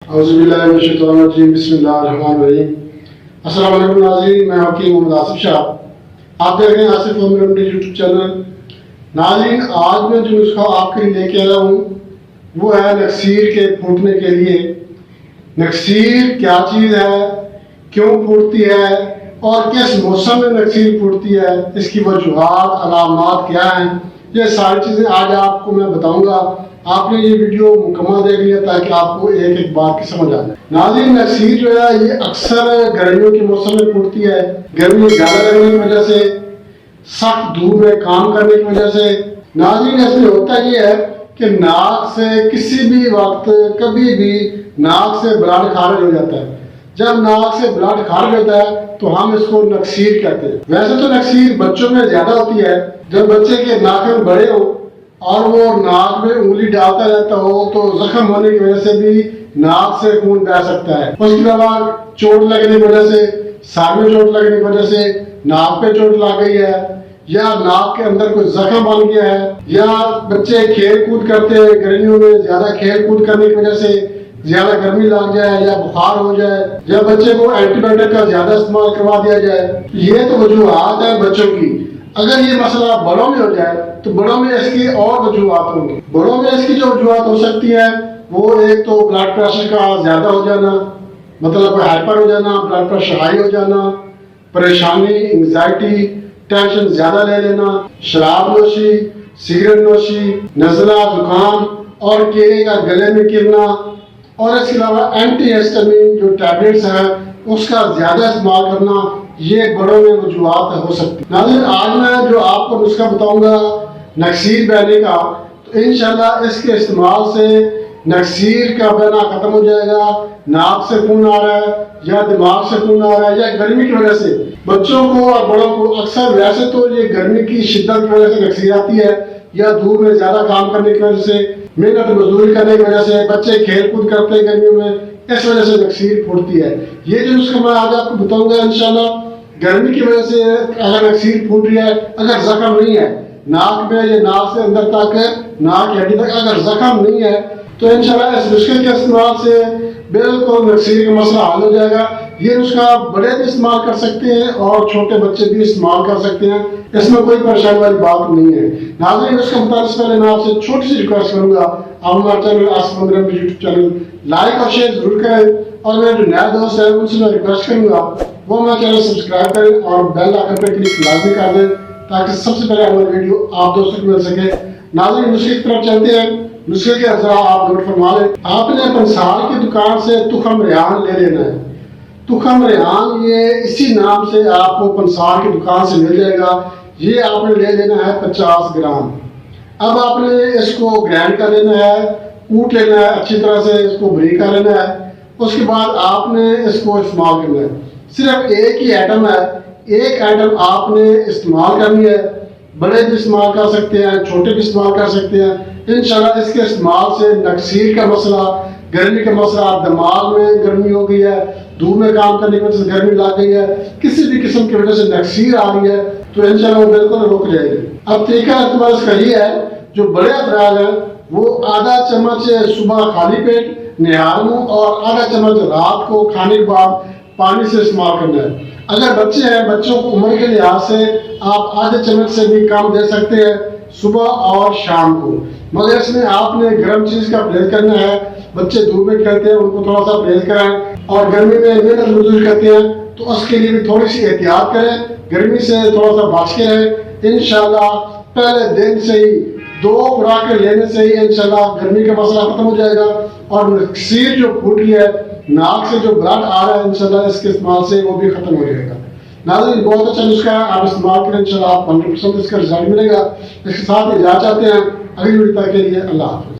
औज़ुबिल्लाहिमिनश्शैतानिर्रजीम बिस्मिल्लाहिर्रहमानिर्रहीम। अस्सलाम वालेकुम नाज़रीन, मैं वकील मोहम्मद आसिफ शाह, आप देख रहे हैं Asif home remedy YouTube channel. नाज़रीन, आज मैं जो नुस्खा आपके लिए लेके आया हूँ वो है नक्सीर के फूटने के लिए। नक्सीर क्या चीज़ है, क्यों फूटती है और किस मौसम में नक्सीर फूटती है, इसकी वजूहात अलामात क्या हैं, ये सारी चीज़ें आज आपको मैं बताऊंगा। आपने ये वीडियो मुकम्मल देख लिया ताकि आपको एक एक बात की समझ आ जाए। नाज़रीन, नक्सीर जो है ये अक्सर गर्मियों के मौसम में फूटती है। गर्मी ज़्यादा लगने की वजह से, सख्त धूप में काम करने की वजह से। नाज़रीन, इसमें होता ये है कि नाक से किसी भी वक्त कभी भी नाक से ब्लड खारिज हो जाता है। जब नाक से ब्लड खारिज होता है तो हम इसको नक्सीर कहते हैं। वैसे तो नक्सीर बच्चों में ज्यादा होती है। जब बच्चे के नाखून बड़े हो और वो नाक में उंगली डालता रहता हो तो जख्म होने की वजह से भी नाक से खून बह सकता है। उसके अलावा चोट लगने की वजह से, सर में चोट लगने की वजह से, नाक पे चोट लग गई है या नाक के अंदर कोई जख्म बन गया है, या बच्चे खेल कूद करते हैं, गर्मियों में ज्यादा खेल कूद करने की वजह से ज्यादा गर्मी लग जाए या बुखार हो जाए, या बच्चे को एंटीबायोटिक का ज्यादा इस्तेमाल करवा दिया जाए। ये तो वजूहात है बच्चों की। अगर ये मसला बड़ों में हो जाए तो बड़ों में इसकी और वजूहात होंगी। बड़ों में इसकी जो वजूहात हो सकती है वो एक तो ब्लड प्रेशर का ज्यादा हो जाना, मतलब हाइपर हो जाना, ब्लड प्रेशर हाई हो जाना, परेशानी, एंग्जाइटी, टेंशन ज्यादा ले लेना, शराब नोशी, सिगरेट नोशी, नज़ला, जुकाम और केले का गले में गिरना, और इसके अलावा एंटी हिस्टामिन जो टैबलेट्स हैं उसका ज्यादा इस्तेमाल करना, ये बड़ों में वजूहात हो सकती है। नाज़रीन, आज मैं जो आपको नुस्खा बताऊंगा नक्सीर बहने का, तो इंशाल्लाह इसके इस्तेमाल से नक्सीर का बहना खत्म हो जाएगा। नाक से खून आ रहा है या दिमाग से खून आ रहा है या गर्मी की वजह से, बच्चों को और बड़ों को अक्सर वैसे तो ये गर्मी की शिद्दत की वजह से नक्सीर आती है, या धूप में ज्यादा काम करने की वजह से, मेहनत मजदूरी करने की वजह से, बच्चे खेल कूद करते हैं गर्मियों में, इस वजह से नक्सीर फूटती है। ये जो नुस्खा मैं आज आपको बताऊंगा इंशाल्लाह, गर्मी की वजह से अगर नक्सीर फूट रही है, अगर जख्म नहीं है नाक में या नाक से अंदर तक, नाक की हड्डी तक अगर जख्म नहीं है तो इंशाल्लाह इस नुस्खे के इस्तेमाल से बिल्कुल नक्सीर का मसला हल हो जाएगा। ये नुस्खा बड़े भी इस्तेमाल कर सकते हैं और छोटे बच्चे भी इस्तेमाल कर सकते हैं, इसमें कोई परेशानी वाली बात नहीं है। नाज़रीन, इसका बताने से पहले मैं आपसे छोटी सी रिक्वेस्ट करूंगा, आप हमारे channel Asif home remedy YouTube channel like और शेयर जरूर करें, और मेरे जो नए दोस्त हैं उनसे मैं रिक्वेस्ट करूंगा वो हमारे चैनल सब्सक्राइब करें और बेल आइकन पर क्लिक लाजमी कर दें ताकि सबसे पहले हमारी वीडियो आप दोस्तों को मिल सके। नाज़रीन, नुस्खे की तरफ चलते हैं। नुस्खे के अज़रा आप नोट फरमा लें। आपने पंसार की दुकान से तुखम रेहान ले लेना है। तुखम रेहान ये इसी नाम से आपको पंसार की दुकान से मिल जाएगा। ये आपने ले लेना है 50 ग्राम। अब आपने इसको ग्राइंड कर लेना है, कूट लेना है, अच्छी तरह से इसको बारीक कर लेना है। उसके बाद आपने इसको इस्तेमाल करना है। सिर्फ एक ही आइटम है, एक आइटम आपने इस्तेमाल करनी है। बड़े भी इस्तेमाल कर सकते हैं, छोटे भी इस्तेमाल कर सकते हैं। इंशाल्लाह इसके इस्तेमाल से नक्सीर का मसला, गर्मी का मसला, दिमाग में गर्मी हो गई है, धूप में काम करने की वजह से गर्मी लग गई है, किसी भी किस्म की वजह से नक्सीर आ रही है तो इंशाल्लाह वो बिल्कुल रुक जाएगी। अब तरीका इस्तेमाल इसका ये है, जो बड़े अफराद हैं वो आधा चम्मच सुबह खाली पेट निहार मुंह और आधा चम्मच रात को खाने के बाद पानी से इस्तेमाल करना है। अगर बच्चे हैं, बच्चों को उम्र के लिहाज से आप आधे चम्मच से भी कम दे सकते हैं सुबह और शाम को, मगर इसमें आपने गर्म चीज का परहेज करना है। बच्चे धूप में खेलते हैं, उनको थोड़ा सा परहेज कराएं, और गर्मी में मेहनत मजदूरी करते हैं तो उसके लिए भी थोड़ी सी एहतियात करें, गर्मी से थोड़ा सा बच के रहें। इंशाल्लाह पहले दिन से ही 2 खुराकें लेने से ही इंशाल्लाह गर्मी का मसला खत्म हो जाएगा, और नक्सीर जो फूट रही है, नाक से जो ब्लड आ रहा है, इंशाल्लाह इसके इस्तेमाल से वो भी खत्म हो जाएगा। नाज़रीन, बहुत अच्छा नुस्खा है, आप इस्तेमाल करें, इंशाल्लाह आप 100% इसका रिजल्ट मिलेगा। इसके साथ इजाज़त चाहते हैं, अगली वीडियो तक के लिए अल्लाह हाफ़िज़।